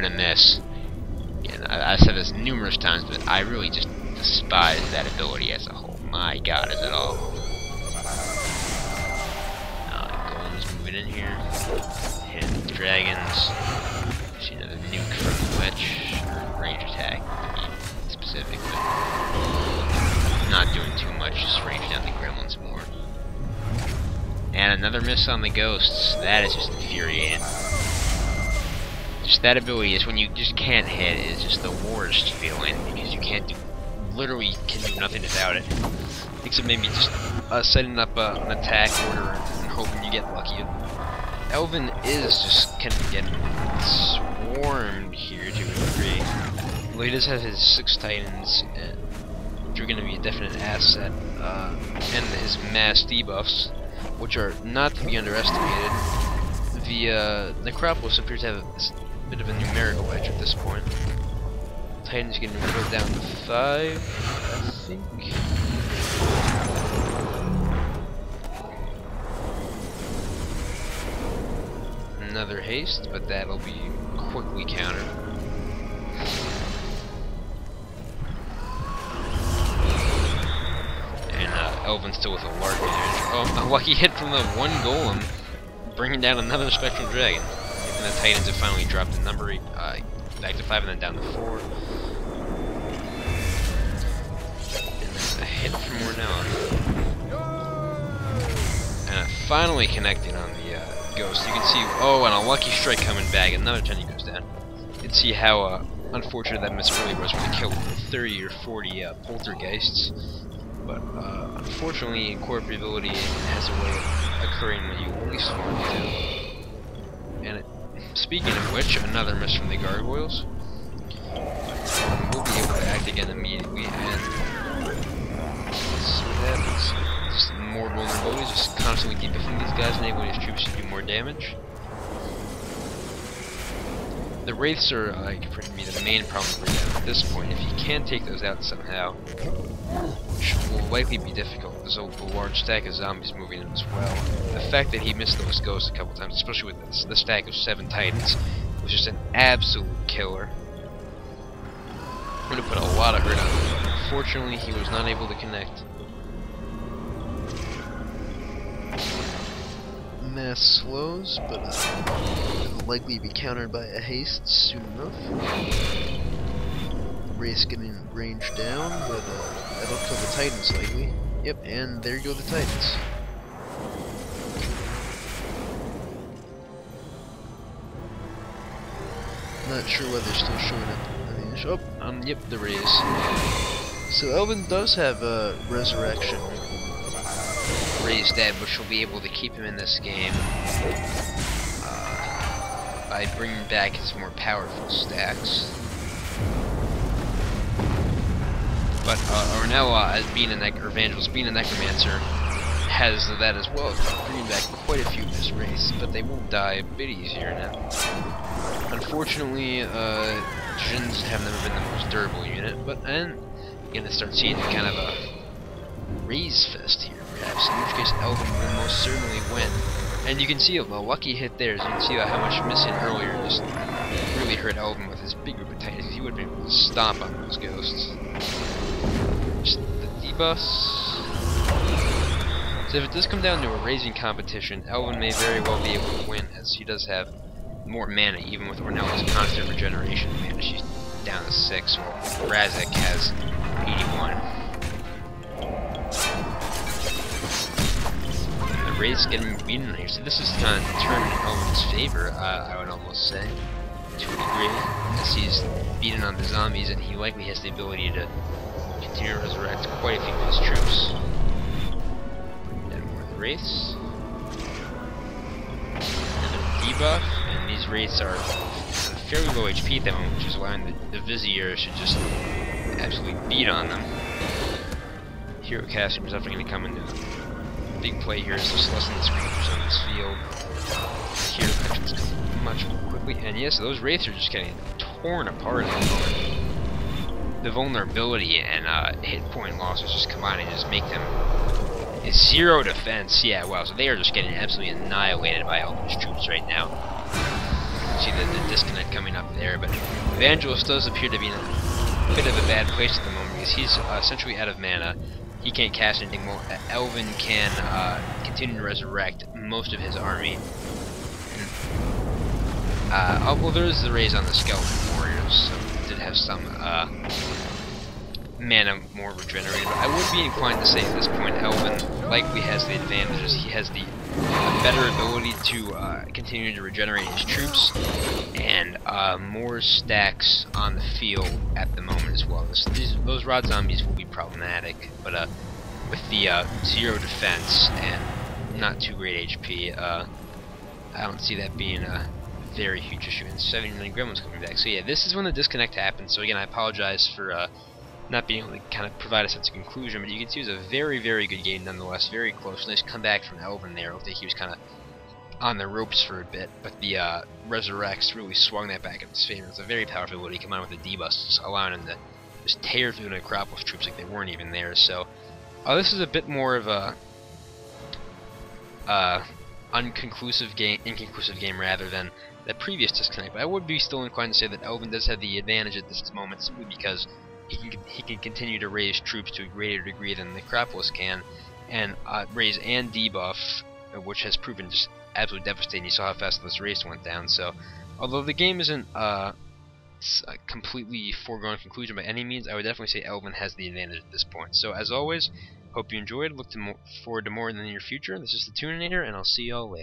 been a miss. And I've said this numerous times, but I really just despise that ability as a whole. My god, is it all. Golem's moving in here. Hitting the dragons. See another nuke from the witch. Or range attack, to be specific, but not doing too much, just range down the gremlins more. And another miss on the ghosts. That is just infuriating. Just that ability is when you just can't hit is just the worst feeling, because you can't do, literally can do nothing without it. Except maybe just setting up an attack order and hoping you get lucky. Elvin is just kind of getting swarmed here to a degree. Well, he does have his 6 titans, which are going to be a definite asset, and his mass debuffs, which are not to be underestimated. The Necropolis appears to have a bit of a numerical edge at this point. Titans getting whittled down to 5, I think. Another haste, but that'll be quickly countered. And Elvin still with a large advantage. Oh, a lucky hit from the one golem, bringing down another spectral dragon. And the titans have finally dropped the number back to 5 and then down to 4. And then a hit from Ornella. And finally connecting on the ghost. You can see, oh, and a lucky strike coming back. Another 10 goes down. You can see how unfortunate that miss really was when it killed 30 or 40 poltergeists. But unfortunately, incorporability has a way of occurring when you least want it to. And speaking of which, another miss from the gargoyles. We'll be able to act again immediately, and let's see what happens. Just more vulnerabilities, just constantly debuffing these guys, enabling his troops to do more damage. The wraiths are like be the main problem for them at this point. If you can take those out somehow, which will likely be difficult. There's a large stack of zombies moving in as well. The fact that he missed those ghosts a couple times, especially with the stack of 7 titans, was just an absolute killer. Would have put a lot of hurt on him. Unfortunately, he was not able to connect. Mass slows, but will likely be countered by a haste soon enough. Wraith's getting range down, but that'll kill the titans likely. Yep, and there go the titans. Not sure why they're still showing up. Oh, yep, there it is. So Elvin does have a resurrection raised dead, which will be able to keep him in this game by bringing back his more powerful stacks. But Ornella, as being Vangelis, being a necromancer, has that as well, bringing back quite a few of his race, but they will die a bit easier now. Unfortunately, Djinns have never been the most durable unit, but and you're gonna start seeing kind of a raise fest here, perhaps, in which case Elvin will most certainly win. And you can see a lucky hit there, as you can see how much missing earlier just really hurt Elvin with his big group of titans. He would have been able to stomp on those ghosts. Just the debuffs. So if it does come down to a raising competition, Elvin may very well be able to win, as he does have more mana, even with Ornella's constant regeneration mana. She's down to 6, while Razak has 81. And the Wraith's getting beaten here, so this is kind of turning in Elvin's favor, I would almost say, to a degree, as he's beaten on the zombies, and he likely has the ability to continue to resurrect quite a few of his troops. And more of the Wraiths. Another debuff, and these Wraiths are fairly low HP at that moment, which is allowing the Vizier should just absolutely beat on them. Hero casting is definitely going to come into big play here, so just lessen the creatures on this field. Hero actions come much more quickly, and yes, those Wraiths are just getting torn apart at the moment. The vulnerability and hit point losses just combining to just make them 0 defense. Yeah, wow, so they are just getting absolutely annihilated by Elvin's troops right now. see the disconnect coming up there, but Vangelis does appear to be in a bit of a bad place at the moment because he's essentially out of mana. He can't cast anything. Well, Elvin can continue to resurrect most of his army. Well, there is the raise on the Skeleton Warriors, so it did have some mana more regenerated. But I would be inclined to say at this point Elvin likely has the advantages. He has the better ability to continue to regenerate his troops, and more stacks on the field at the moment as well. Those rod zombies will be problematic, but with the 0 defense and not too great HP, I don't see that being a very huge issue. And 79 gremlins coming back. So yeah, this is when the disconnect happens. So again, I apologize for not being able to kind of provide a sense of conclusion, but you can see it was a very, very good game nonetheless. Very close. Nice comeback from Elvin there. Looked like he was kind of on the ropes for a bit, but the Resurrects really swung that back in his favor. It's a very powerful ability. Come on with the debuffs, allowing him to just tear through the Necropolis troops like they weren't even there. So this is a bit more of a inconclusive game rather than the previous disconnect. But I would be still inclined to say that Elvin does have the advantage at this moment, simply because he can continue to raise troops to a greater degree than the Necropolis can, and raise and debuff, which has proven just absolutely devastating. You saw how fast this race went down. So, although the game isn't a completely foregone conclusion by any means, I would definitely say Elvin has the advantage at this point. So, as always, hope you enjoyed. Look forward to more in the near future. This is the Tourney, and I'll see y'all later.